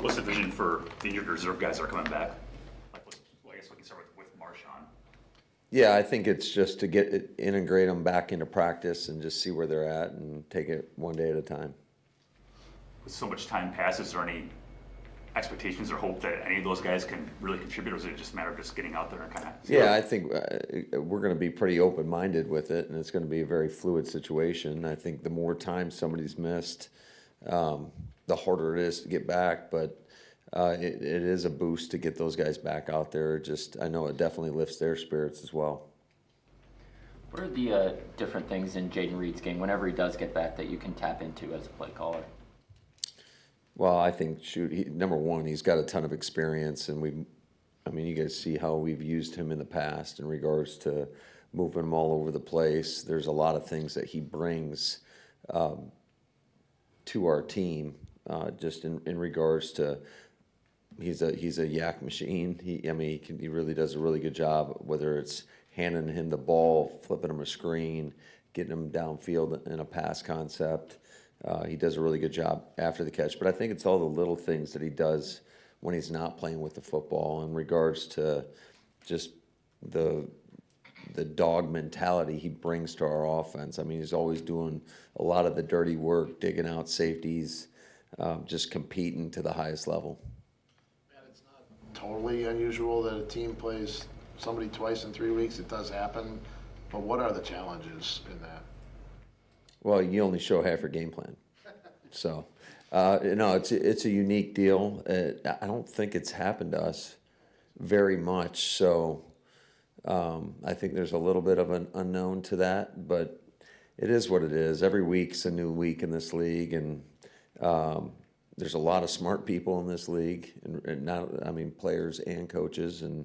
What's the vision for the injured reserve guys that are coming back? Well, I guess we can start with Marshawn. Yeah, I think it's just to integrate them back into practice and just see where they're at and take it one day at a time. With so much time passes, is there any expectations or hope that any of those guys can really contribute, or is it just a matter of just getting out there and kind of? Yeah, I think we're going to be pretty open-minded with it, and it's going to be a very fluid situation. I think the more time somebody's missed, the harder it is to get back, but it is a boost to get those guys back out there. I know it definitely lifts their spirits as well. What are the different things in Jaden Reed's game whenever he does get back that you can tap into as a play caller? Well, I think, number one, he's got a ton of experience, and you guys see how we've used him in the past in regards to moving him all over the place. There's a lot of things that he brings to our team, just in regards to he's a yak machine. He really does a really good job, whether it's handing him the ball, flipping him a screen, getting him downfield in a pass concept. He does a really good job after the catch, but I think it's all the little things that he does when he's not playing with the football in regards to just the dog mentality he brings to our offense. I mean, he's always doing a lot of the dirty work, digging out safeties, just competing to the highest level. And it's not totally unusual that a team plays somebody twice in 3 weeks. It does happen, but what are the challenges in that? Well, you only show half your game plan. So, no, it's a unique deal. I don't think it's happened to us very much. So, I think there's a little bit of an unknown to that, but it is what it is. Every week's a new week in this league, and there's a lot of smart people in this league, and players and coaches, and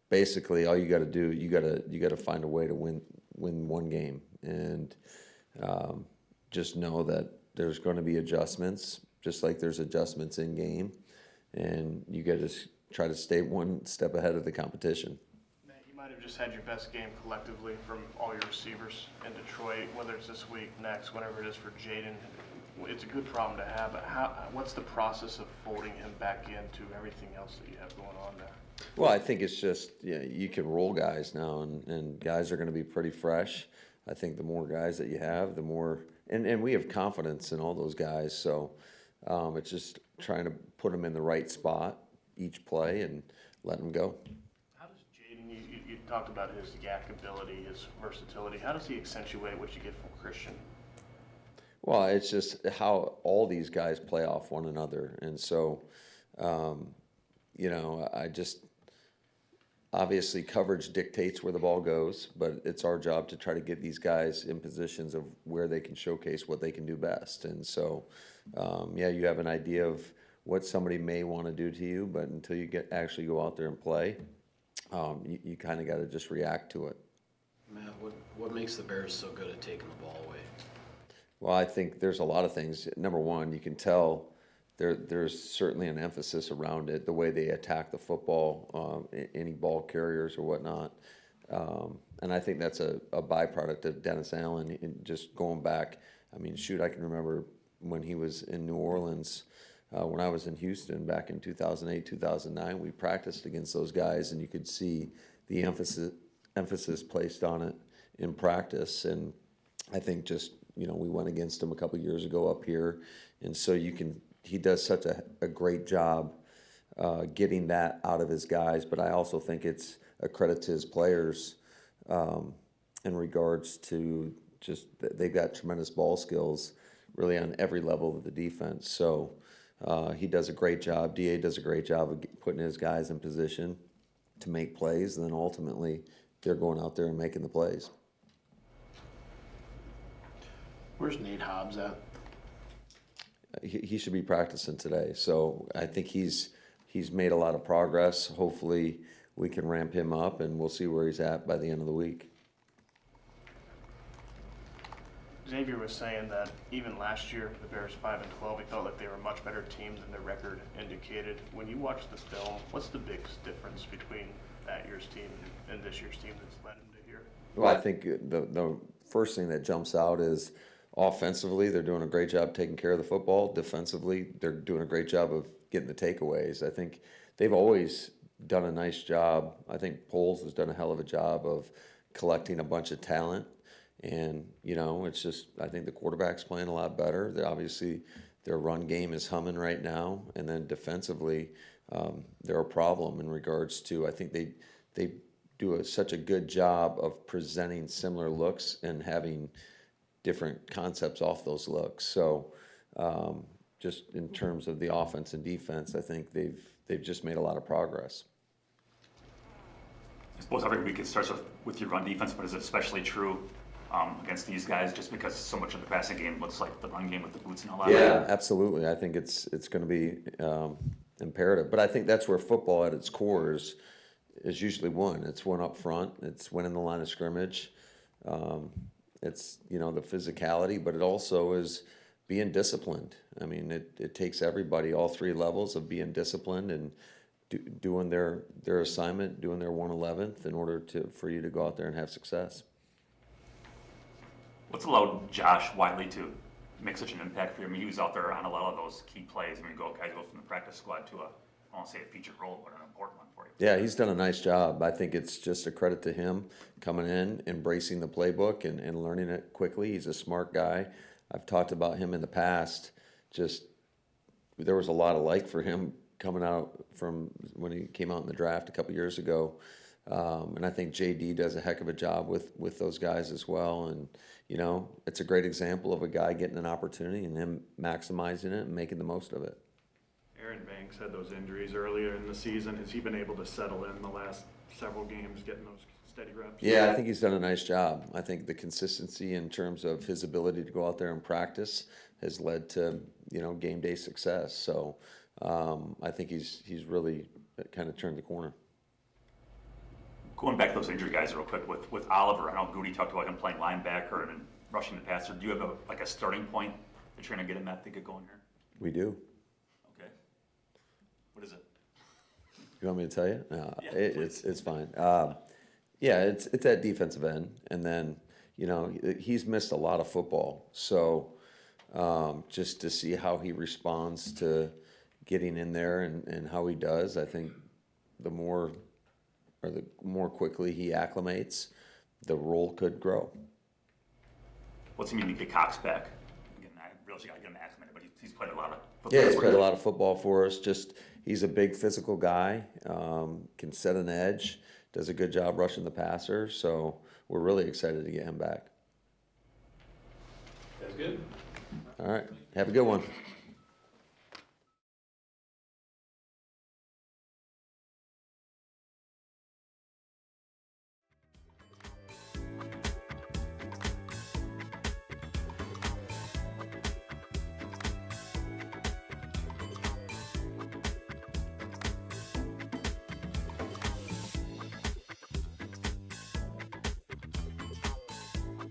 basically all you got to do, you got to find a way to win one game. And just know that there's going to be adjustments, just like there's adjustments in game, and you got to try to stay one step ahead of the competition. Matt, you might have just had your best game collectively from all your receivers in Detroit, whether it's this week, next, whenever it is for Jaden. It's a good problem to have, but what's the process of folding him back into everything else that you have going on there? Well, I think it's just, you can roll guys now, and guys are going to be pretty fresh. I think the more guys that you have, the more, and we have confidence in all those guys. So it's just trying to put them in the right spot each play and let them go. How does Jaden, you talked about his yak ability, his versatility. How does he accentuate what you get from Christian? Well, it's just how all these guys play off one another. And so, obviously, coverage dictates where the ball goes, but it's our job to try to get these guys in positions of where they can showcase what they can do best. And so, you have an idea of what somebody may want to do to you, but until you actually go out there and play, you kind of got to just react to it. Matt, what makes the Bears so good at taking the ball away? Well, I think there's a lot of things. Number one, you can tell there's certainly an emphasis around it, the way they attack the football, any ball carriers or whatnot. And I think that's a byproduct of Dennis Allen. And just going back, I can remember when he was in New Orleans, when I was in Houston back in 2008, 2009, we practiced against those guys, and you could see the emphasis placed on it in practice. And I think just, we went against him a couple of years ago up here, and so he does such a great job getting that out of his guys. But I also think it's a credit to his players in regards to just they've got tremendous ball skills really on every level of the defense. So he does a great job. DA does a great job of putting his guys in position to make plays, and then ultimately they're going out there and making the plays. Where's Nate Hobbs at? He should be practicing today. So I think he's made a lot of progress. Hopefully we can ramp him up, and we'll see where he's at by the end of the week. Xavier was saying that even last year, the Bears 5-12, he felt like they were a much better team than their record indicated. When you watch the film, what's the biggest difference between that year's team and this year's team that's led him to here? Well, I think the first thing that jumps out is offensively, they're doing a great job taking care of the football. Defensively, they're doing a great job of getting the takeaways. I think they've always done a nice job. I think Poles has done a hell of a job of collecting a bunch of talent. And, it's just, I think the quarterback's playing a lot better. Obviously, their run game is humming right now. And then defensively, they're a problem in regards to, I think they do such a good job of presenting similar looks and having different concepts off those looks. So just in terms of the offense and defense, I think they've just made a lot of progress. I suppose every week it starts with your run defense, but is it especially true against these guys just because so much of the passing game looks like the run game with the boots and all that? Yeah, absolutely. I think it's going to be imperative. But I think that's where football at its core is usually won. It's one up front. It's winning the line of scrimmage. It's, the physicality, but it also is being disciplined. I mean, it takes everybody, all three levels of being disciplined and doing their assignment, doing their 1/11th in order for you to go out there and have success. What's allowed Josh Wiley to make such an impact for you? I mean, he was out there on a lot of those key plays. I mean, guys go from the practice squad to I won't say a featured role, but an important one for you. Yeah, he's done a nice job. I think it's just a credit to him coming in, embracing the playbook and learning it quickly. He's a smart guy. I've talked about him in the past. Just there was a lot of like for him coming out from when he came out in the draft a couple years ago. And I think JD does a heck of a job with those guys as well. And, it's a great example of a guy getting an opportunity and him maximizing it and making the most of it. Aaron Banks had those injuries earlier in the season. Has he been able to settle in the last several games, getting those steady reps? Yeah, I think he's done a nice job. I think the consistency in terms of his ability to go out there and practice has led to, game day success. So I think he's really kind of turned the corner. Going back to those injury guys real quick, with Oliver, I know Goody talked about him playing linebacker and rushing the passer. Do you have a starting point that you're trying to get him at to get going here? We do. Okay. What is it? You want me to tell you? No, Yeah, it's fine. It's that defensive end, and then he's missed a lot of football. So just to see how he responds to getting in there and how he does, I think the more quickly he acclimates, the role could grow. What's it mean to get Cox back? Again, I realize you got to get him acclimated, but he's played a lot of football. Yeah, he's played a lot of football for us. He's a big physical guy, can set an edge, does a good job rushing the passer. So we're really excited to get him back. That's good. All right, have a good one.